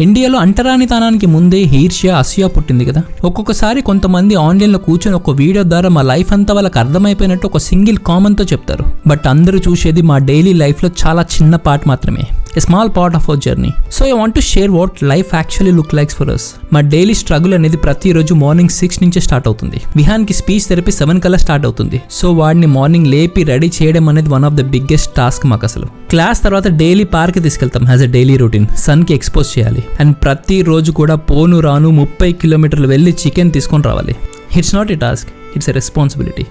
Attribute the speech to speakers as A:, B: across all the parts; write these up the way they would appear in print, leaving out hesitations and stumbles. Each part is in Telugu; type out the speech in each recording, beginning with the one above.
A: ఇండియాలో అంటరానితనానికి ముందే ఈర్ష్య, అసూయ పుట్టింది కదా. ఒక్కొక్కసారి కొంతమంది ఆన్లైన్లో కూర్చొని ఒక వీడియో ద్వారా మా లైఫ్ అంతా వాళ్ళకి అర్థమైపోయినట్టు ఒక సింగిల్ కామెంట్తో చెప్తారు. బట్ అందరూ చూసేది మా డైలీ లైఫ్లో చాలా చిన్న పార్ట్ మాత్రమే, a small part of our journey. So I want to share what life actually look like for us. మా డైలీ స్ట్రగుల్ అనేది ప్రతిరోజు మార్నింగ్ 6 నుంచే స్టార్ట్ అవుతుంది. విహాన్కి స్పీచ్ థెరపీ 7 కల్లా స్టార్ట్ అవుతుంది. సో వాడిని మార్నింగ్ లేపి రెడీ చేయడం అనేది one of the biggest task మాకు అసలు. క్లాస్ తర్వాత డైలీ పార్క్ తీసుకెళ్తాం యాజ్ అ డైలీ రొటీన్. సన్కి ఎక్స్పోజ్ చేయాలి అండ్ ప్రతిరోజు కూడా పోను రాను 30 కిలోమీటర్లు వెళ్ళి చికెన్ తీసుకొని రావాలి. It's not a task, it's a responsibility.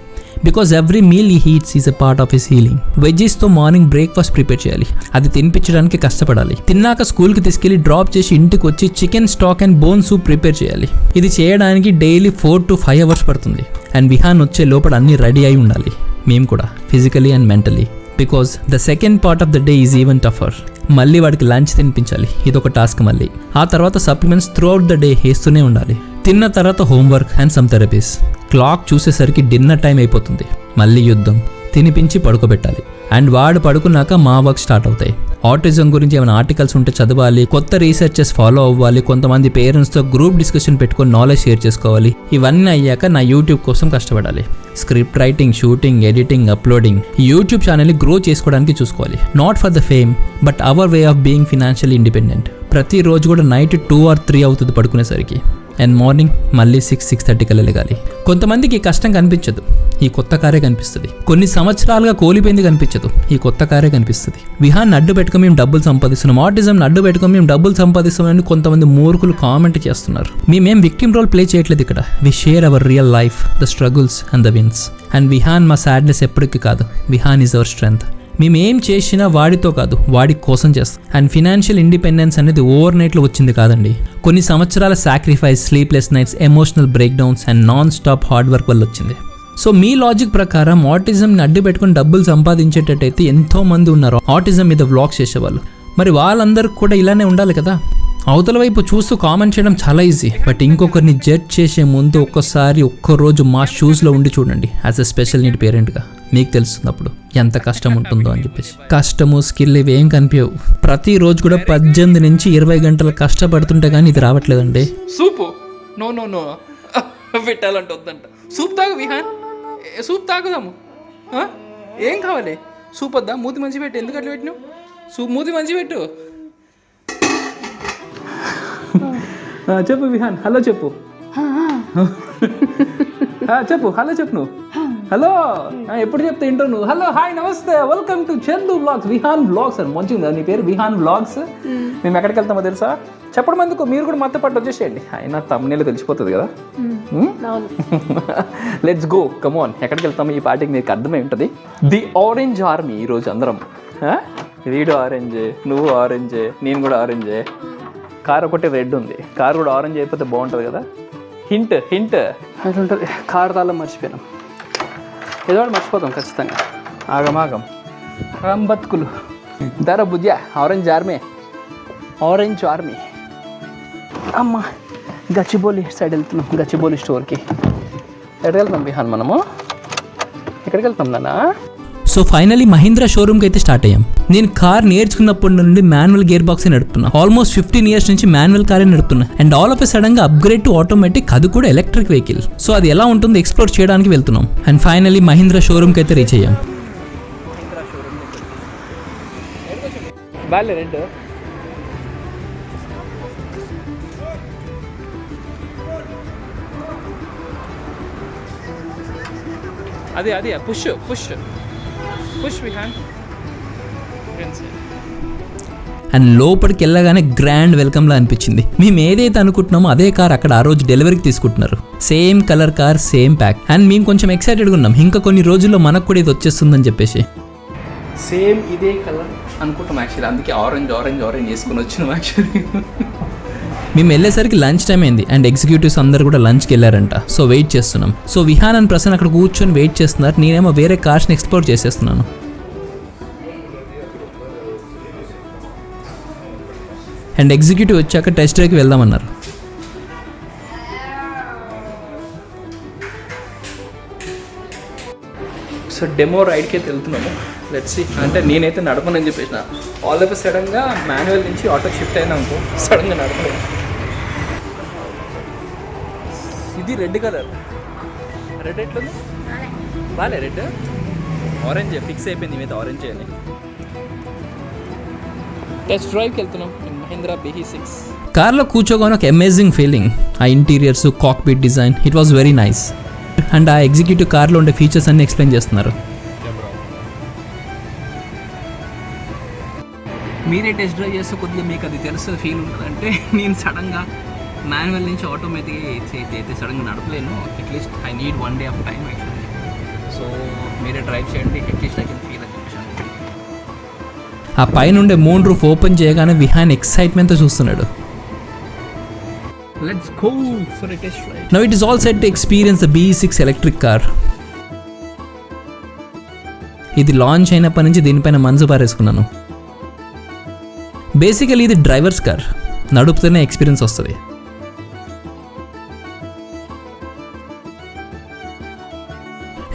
A: Because every meal he eats is a part of his healing. వెజ్జెస్తో మార్నింగ్ బ్రేక్ఫాస్ట్ ప్రిపేర్ చేయాలి, అది తినిపించడానికి కష్టపడాలి. తిన్నాక స్కూల్కి తీసుకెళ్లి డ్రాప్ చేసి ఇంటికి వచ్చి chicken stock and bone soup prepare చేయాలి. ఇది చేయడానికి డైలీ 4 to 5 అవర్స్ పడుతుంది. అండ్ విహాన్ వచ్చే లోపల అన్నీ రెడీ అయి ఉండాలి, మేము కూడా physically and mentally. Because the second part of the day is even టఫర్. మళ్ళీ వాడికి లంచ్ తినిపించాలి, ఇదొక టాస్క్. మళ్ళీ ఆ తర్వాత supplements through out the day వేస్తూనే ఉండాలి. తిన్న తర్వాత homework and some therapies. Clock చూసేసరికి డిన్నర్ టైం అయిపోతుంది. మళ్ళీ యుద్ధం, తినిపించి పడుకోబెట్టాలి. అండ్ వాడు పడుకున్నాక మా వర్క్ స్టార్ట్ అవుతాయి. ఆటిజం గురించి ఏమైనా ఆర్టికల్స్ ఉంటే చదవాలి, కొత్త రీసెర్చెస్ ఫాలో అవ్వాలి, కొంతమంది పేరెంట్స్తో గ్రూప్ డిస్కషన్ పెట్టుకొని నాలెడ్జ్ షేర్ చేసుకోవాలి. ఇవన్నీ అయ్యాక నా యూట్యూబ్ కోసం కష్టపడాలి. Script writing, shooting, editing, uploading. YouTube ఛానల్ని గ్రో చేసుకోవడానికి చూసుకోవాలి. Not for the fame but our way of being financially independent. ప్రతిరోజు కూడా నైట్ 2 or 3 అవుతుంది పడుకునేసరికి. అండ్ మార్నింగ్ మళ్ళీ 6-6:30 కల్లా లెగాలి. కొంతమందికి ఈ కష్టం కనిపించదు, ఈ కొత్త కారే కనిపిస్తుంది. కొన్ని సంవత్సరాలుగా కోల్పోయింది కనిపించదు, ఈ కొత్త కారే కనిపిస్తుంది. విహాన్ అడ్డు పెట్టుకుని మేము డబ్బులు సంపాదిస్తున్నాం, ఆటిజం అడ్డు పెట్టుకుని మేము డబ్బులు సంపాదిస్తున్నామని కొంతమంది మూర్ఖులు కామెంట్ చేస్తున్నారు. మేమేం విక్టిమ్ రోల్ ప్లే చేయట్లేదు ఇక్కడ. We share our real life, the struggles and the wins. And Vihan మా సాడ్నెస్ ఎప్పటికీ కాదు, విహాన్ ఈజ్ అవర్ స్ట్రెంగ్త్. మేమేం చేసినా వాడితో కాదు, వాడి కోసం చేస్తాం. అండ్ ఫినాన్షియల్ ఇండిపెండెన్స్ అనేది ఓవర్ నైట్లో వచ్చింది కాదండి. కొన్ని సంవత్సరాల sacrifice, sleepless nights, emotional break downs and non stop hard work వల్ల వచ్చింది. సో మీ లాజిక్ ప్రకారం ఆటిజంని అడ్డు పెట్టుకుని డబ్బులు సంపాదించేటట్టయితే ఎంతో మంది ఉన్నారు ఆటిజం మీద వ్లాగ్స్ చేసేవాళ్ళు. మరి వాళ్ళందరికీ కూడా ఇలానే ఉండాలి కదా. అవతల వైపు చూస్తూ కామెంట్ చేయడం చాలా ఈజీ, బట్ ఇంకొకరిని జడ్జ్ చేసే ముందు ఒక్కరోజు మా షూస్లో ఉండి చూడండి. యాజ్ అ స్పెషల్ నీడ్ పేరెంట్గా మీకు తెలుస్తుంది అప్పుడు ఎంత కష్టం ఉంటుందో అని చెప్పేసి. కష్టము, స్కిల్ ఇవేం కనిపించవు. ప్రతిరోజు కూడా 18 నుంచి 20 గంటలు కష్టపడుతుంటే కానీ ఇది రావట్లేదండి.
B: సూపు నో నో నో పెట్టాలంటే వద్దంట. సూప్ తాగు విహాన్, సూప్ తాగుదాము. ఏం కావాలి? సూప్ వద్దా? మూతి మంచి పెట్టు. ఎందుకు అట్లా పెట్టినావు? సూప్ మూతి మంచి పెట్టు. చెప్పు విహాన్, హలో చెప్పు. చెప్పు హలో చెప్పు. నువ్వు హలో ఎప్పుడు చెప్తే ఇంటో నువ్వు. హలో, హాయ్, నమస్తే, welcome to Chandu vlogs, Vihan vlogs అని మంచిగా నీ పేరు విహాన్ వ్లాగ్స్. మేము ఎక్కడికి వెళ్తామో తెలుసా? చెప్పడం ఎందుకు, మీరు కూడా మాతో పాటు వచ్చేసేయండి. అయినా తమ్ముళ్ళు తెలిసిపోతుంది కదా. Let's go, come on. ఎక్కడికి వెళ్తాము ఈ పార్టీకి మీకు అర్థమై ఉంటుంది. ది ఆరెంజ్ ఆర్మీ ఈరోజు అందరం. వీడు ఆరెంజే, నువ్వు ఆరెంజే, నేను కూడా ఆరెంజే. కార్ ఒకటి రెడ్ ఉంది, కార్ కూడా ఆరెంజ్ అయిపోతే బాగుంటుంది కదా. హింట్ హింట్ అది ఉంటుంది. కార్ తాళం మర్చిపోయాం, ఏదో మర్చిపోతాం ఖచ్చితంగా. ఆగం బతుకులు ధర బుజ్జ. Orange army, orange army. అమ్మ గచ్చిబౌలి సైడ్ వెళ్తున్నాం, గచ్చిబౌలి స్టోర్కి. ఎక్కడికి వెళ్తాం విహాన్ మనము? ఎక్కడికి వెళ్తాం నాన్న?
A: సో ఫైనలీ మహీంద్రా షోరూమ్కి అయితే స్టార్ట్ అయ్యాం. నేను కార్ నేర్చుకున్నప్పటి నుండి మాన్యువల్ గేర్ బాక్స్ నడుపుతున్నా. ఆల్మోస్ట్ 15 years నుంచి మాన్యువల్ కారే నడుపుతున్నా. And all of a sudden గా అప్గ్రేడ్ టు ఆటోమేటిక్, అది కూడా ఎలక్ట్రిక్ వెహికల్. సో అది ఎలా ఉంటుందో ఎక్స్ప్లోర్ చేయడానికి వెళ్తున్నాం. అండ్ ఫైనలీ మహీంద్రా షోరూమ్కి అయితే రీచ్ అయ్యాం.
B: అది push push push Vihan.
A: And లోపలికి వెళ్ళగానే గ్రాండ్ వెల్కమ్ లా అనిపించింది. మేము ఏదైతే అనుకుంటున్నామో అదే కార్ అక్కడ ఆ రోజు డెలివరీకి తీసుకుంటున్నారు. Same colour car, same pack. And మేము కొంచెం ఎక్సైటెడ్గా ఉన్నాం, ఇంకా కొన్ని రోజుల్లో మనకు కూడా ఇది వచ్చేస్తుందని చెప్పేసి.
B: సేమ్ ఇదే కలర్ అనుకుంటాం యాక్చువల్లీ, అందుకే ఆరెంజ్ ఆరెంజ్ ఆరెంజ్ వేసుకొని వచ్చినాం యాక్చువల్లీ.
A: మేము వెళ్ళేసరికి లంచ్ టైం అయింది అండ్ ఎగ్జిక్యూటివ్స్ అందరు కూడా లంచ్కి వెళ్ళారంట. సో వెయిట్ చేస్తున్నాం. సో విహాన్ అండ్ ప్రసన్న అక్కడ కూర్చొని వెయిట్ చేస్తున్నారు, నేనేమో వేరే కార్స్ని ఎక్స్ప్లోర్ చేసేస్తున్నాను. అండ్ ఎగ్జిక్యూటివ్ వచ్చాక టెస్ట్ డ్రైవ్కి వెళ్దామన్నారు.
B: సో డెమో రైడ్కి అయితే వెళ్తున్నాము. Let's see. అంటే నేనైతే నడపనని చెప్పేసిన. ఆల్ ఆఫ్ సడన్గా మాన్యువల్ నుంచి ఆటో షిఫ్ట్ అయినా అనుకో, సడన్గా నడపలేదు. ఇది రెడ్ కలర్. రెడ్ ఎట్లుంది? బాలే రెడ్. ఆరెంజ్ ఫిక్స్ అయిపోయింది మీద ఆరెంజ్ అని. టెస్ట్ డ్రైవ్కి వెళ్తున్నాం మహీంద్రా BE6.
A: కార్లో కూర్చోగానే ఒక అమేజింగ్ ఫీలింగ్. ఆ interiors, cockpit design, it was very nice. And ఆ ఎగ్జిక్యూటివ్ కార్లో ఉండే ఫీచర్స్ అన్ని ఎక్స్ప్లెయిన్ చేస్తున్నారు.
B: మీరే టెస్ట్ డ్రైవ్ చేస్తే కొద్దిగా మీకు అది తెలుస్తుంది, ఫీల్ ఉంటుంది. అంటే నేను సడన్గా మాన్యువల్ నుంచి ఆటోమేటిక్ అయితే సడన్గా నడపలేను. At least I need 1 day off time actually. So మీరే డ్రైవ్ చేయండి, అట్లీస్ట్ ఐ కెన్ ఫీల్ అని చెప్పేసి.
A: ఆ పైనుండే మూన్ రూఫ్ ఓపెన్ చేయగానే విహాన్ ఎక్సైట్మెంట్తో చూస్తున్నాడు.
B: Let's go for a test ride.
A: Now it is all set to experience the BE6 electric car. ఇది లాంచ్ అయినప్పటి నుంచి దీనిపైన మనసు పారేసుకున్నాను. బేసికలీ ఇది డ్రైవర్స్ కార్, నడుపుతూనే ఎక్స్పీరియన్స్ వస్తుంది.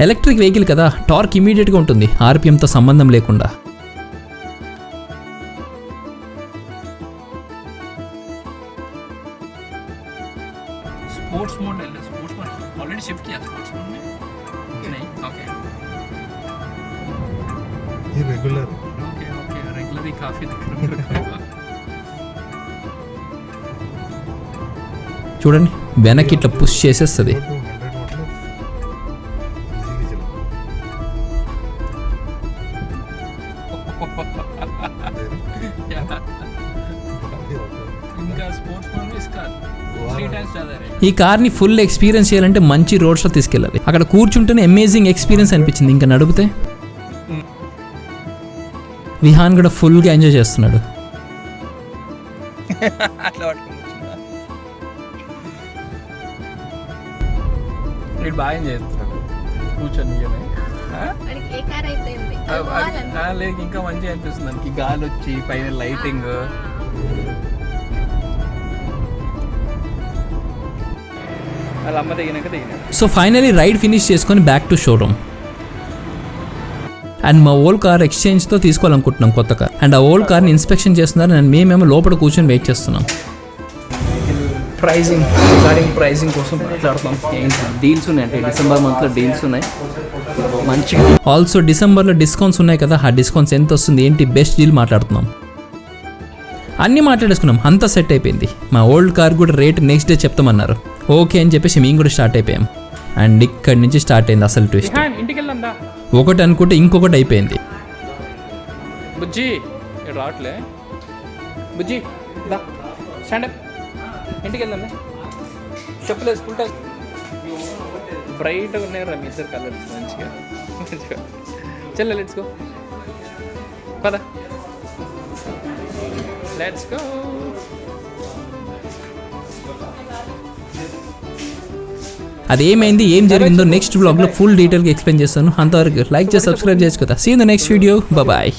A: ఎలక్ట్రిక్ వెహికల్ కదా, టార్క్ ఇమీడియట్గా ఉంటుంది, RPMతో సంబంధం లేకుండా.
B: स्पोर्ट्स मोड ले लो. स्पोर्ट्स मोड ऑलरेडी शिफ्ट किया स्पोर्ट्स मोड में नहीं? ओके
C: ये रेगुलर.
B: ओके रेगुलर ही काफ़ी दिख रहा है.
A: చూడండి వెనక్కి ఇట్లా పుష్ చేసేస్తుంది.
B: इनका स्पोर्ट्स मोड में इसका 3 times ज़्यादा है.
A: ఈ కార్ని ఫుల్ ఎక్స్పీరియన్స్ చేయాలంటే మంచి రోడ్స్లో తీసుకెళ్ళాలి. అక్కడ కూర్చుంటేనే అమేజింగ్ ఎక్స్పీరియన్స్ అనిపించింది. ఇంకా నడిపితే విహాన్ కూడా ఫుల్గా ఎంజాయ్ చేస్తున్నాడు.
B: అట్లా పట్టుకుంటున్నా మీరు బాగా ఎంజాయ్ చేస్తున్నాడు కూర్చొని. లేదు ఇంకా మంచిగా అనిపిస్తుంది మనకి, గాలి వచ్చి పైన లైటింగ్. వాళ్ళ అమ్మ దిగినాక దిగినాడు.
A: సో ఫైనలీ రైడ్ ఫినిష్ చేసుకొని బ్యాక్ టు షోరూమ్. అండ్ మా ఓల్డ్ కార్ ఎక్స్చేంజ్తో తీసుకోవాలనుకుంటున్నాం కొత్త కార్. అండ్ ఆ ఓల్డ్ కార్ని ఇన్స్పెక్షన్ చేస్తున్నారు అండ్ మేమేమో లోపల కూర్చొని వెయిట్ చేస్తున్నాం.
B: ప్రైజింగ్ కోసం మాట్లాడుతాం. ఏంటి డీల్స్ ఉన్నాయంటే డిసెంబర్ మంత్లో డీల్స్ ఉన్నాయి మంచిగా.
A: ఆల్సో డిసెంబర్లో డిస్కౌంట్స్ ఉన్నాయి కదా, ఆ డిస్కౌంట్స్ ఎంత వస్తుంది, ఏంటి బెస్ట్ డీల్ మాట్లాడుతున్నాం. అన్నీ మాట్లాడేసుకున్నాం, అంతా సెట్ అయిపోయింది. మా ఓల్డ్ కార్ కూడా రేట్ నెక్స్ట్ డే చెప్తామన్నారు. ఓకే అని చెప్పేసి మేము కూడా స్టార్ట్ అయిపోయాం. అండ్ ఇక్కడి నుంచి స్టార్ట్ అయింది అసలు ట్విస్ట్.
B: ఇంటికి వెళ్దా
A: ఒకటి అనుకుంటే ఇంకొకటి అయిపోయింది.
B: బుజ్జి రావట్లే. బుజ్జి దా స్టాండప్. ఇంటికి వెళ్దా చెప్పులేదు. స్కూల్ టైం బ్రైట్గా ఉన్నాయి రా మీ ఇద్దరు కలర్స్ మంచిగా. చల్ల లెట్స్ గో పద లెట్స్ గో.
A: అదేమైంది, ఏం జరిగిందో నెక్స్ట్ వ్లాగ్లో ఫుల్ డీటెయిల్గా ఎక్స్ప్లెయిన్ చేస్తాను. అంతవరకు లైక్ చేసి సబ్స్క్రైబ్ చేసుకోదా. See in the next video. Bye.